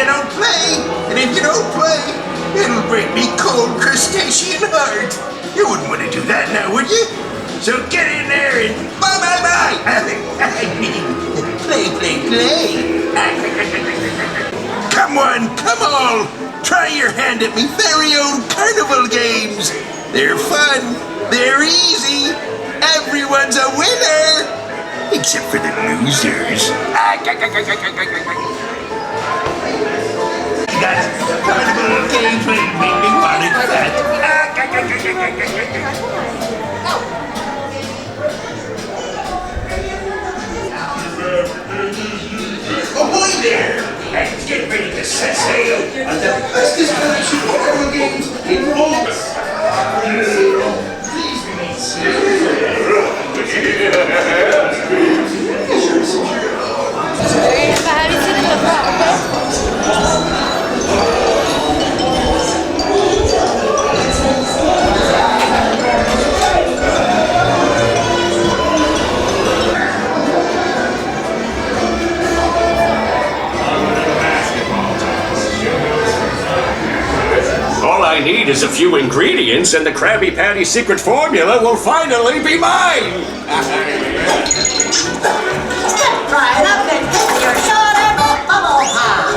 you don't play. And if you don't play, it'll break me cold crustacean heart. You wouldn't want to do that now, would you? So get in there and bye. Play. Come on, come all. Try your hand at me very own carnival games. They're fun. They're easy. Everyone's a winner. Except for the losers. That's carnival gameplay make me want it fat. Ahoy there! And get ready to set sail on the fastest collection of carnival games in all. Please remain All I need is a few ingredients and the Krabby Patty secret formula will finally be mine! Step right up and get your shot at the bubble pop!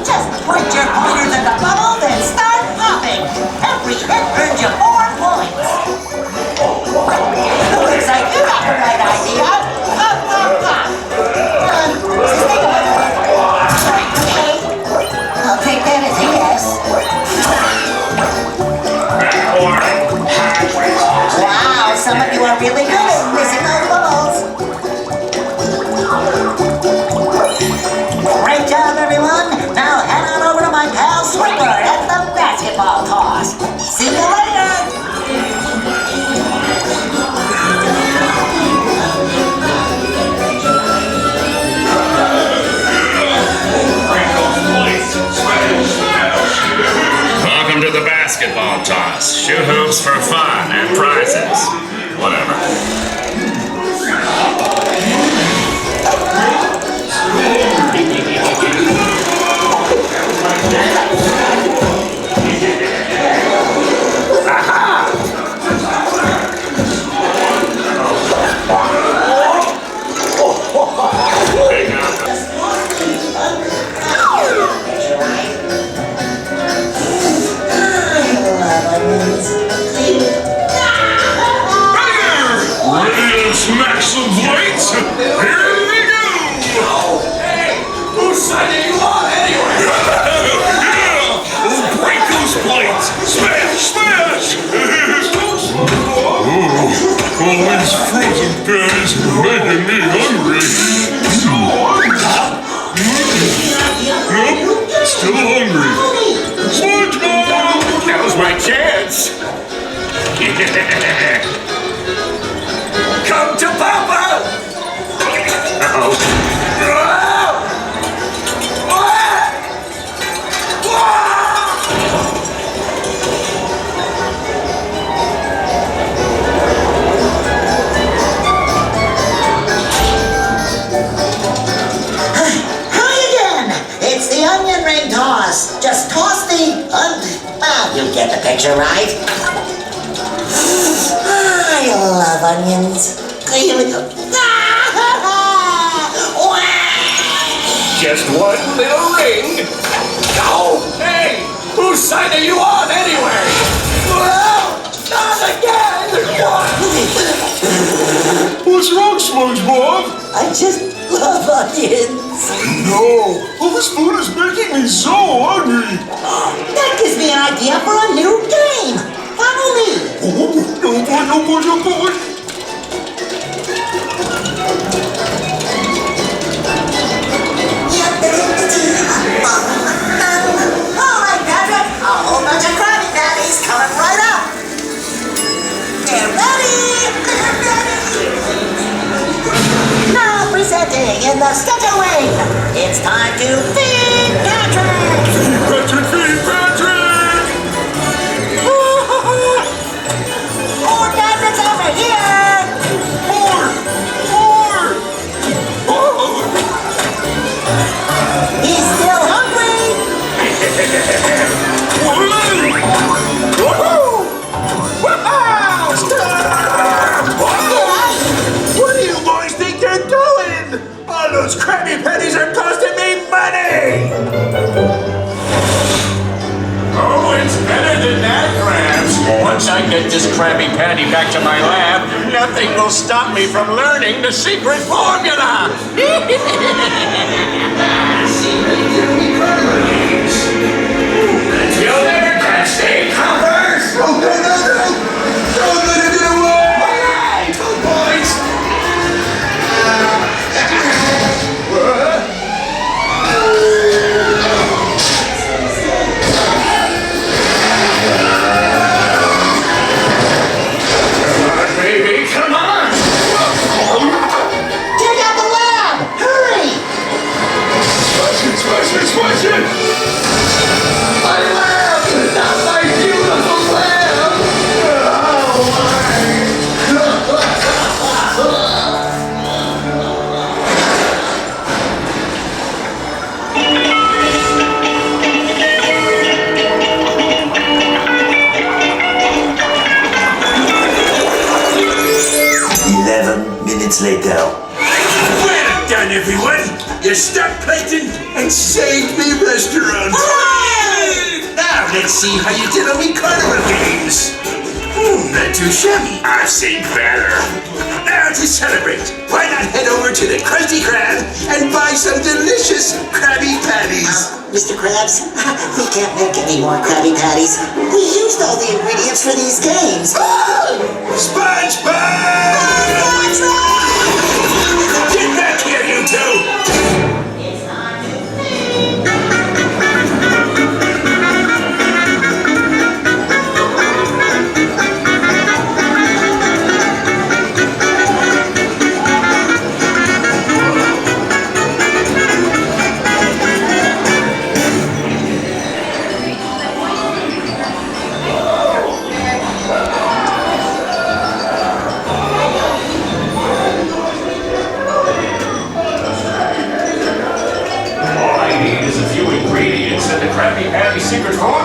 Just put your pointers in the bubble, then start popping! Every hit earns you 4 points! Looks like you got the right idea! Pop! I'll take that as a yes. Wow, some of you are really good at missing those bubbles. Great job, everyone. Now head on over to my pal Swinkler at the basketball toss. See you later. Welcome to the basketball toss. Shoot hoops for fun and prizes. Whatever. Smack some plates! Here we go! Hey! Whose side are you on anyway? Yeah! Break those plates! Smash! All these frozen patties are making me hungry. Nope, still hungry. SpongeBob! That was my chance! Come to Papa! Uh-oh. Hi again! It's the onion ring toss. Just toss the you get the picture, right? I love onions. Here we go. Just one little ring. Oh, hey! Whose side are you on anyway? Not again! What's wrong, SpongeBob? I just love onions. No, all this food is making me so hungry. That gives me an idea for a new game. Follow me. No boy. All right, Patrick. A whole bunch of Krabby Patties coming right up. They're ready. Now presenting in the center wing. It's time to feed Patrick. Feed Patrick! More Patricks over here. More! He's still hungry. Oh, those Krabby Patties are costing me money! Oh, it's better than that, Krabs. Once I get this Krabby Patty back to my lab, nothing will stop me from learning the secret formula. You'll never catch me, Coppers! Oh, no, no, no! Don't let it get away! Boys! Baby, come on! Check out the lab! Hurry! Smash it! My lab! Not my beautiful lab! Minutes later. Well done, everyone! You stopped plankton and saved me restaurant! Now let's see how you did on me carnival games! Not too shabby. I've seen better. Now to celebrate, why not head over to the Krusty Krab and buy some delicious Krabby Patties? Mr. Krabs, we can't make any more Krabby Patties. We used all the ingredients for these games. SpongeBob! Get back here, you two! All I need is a few ingredients and the Krabby Patty secret formula.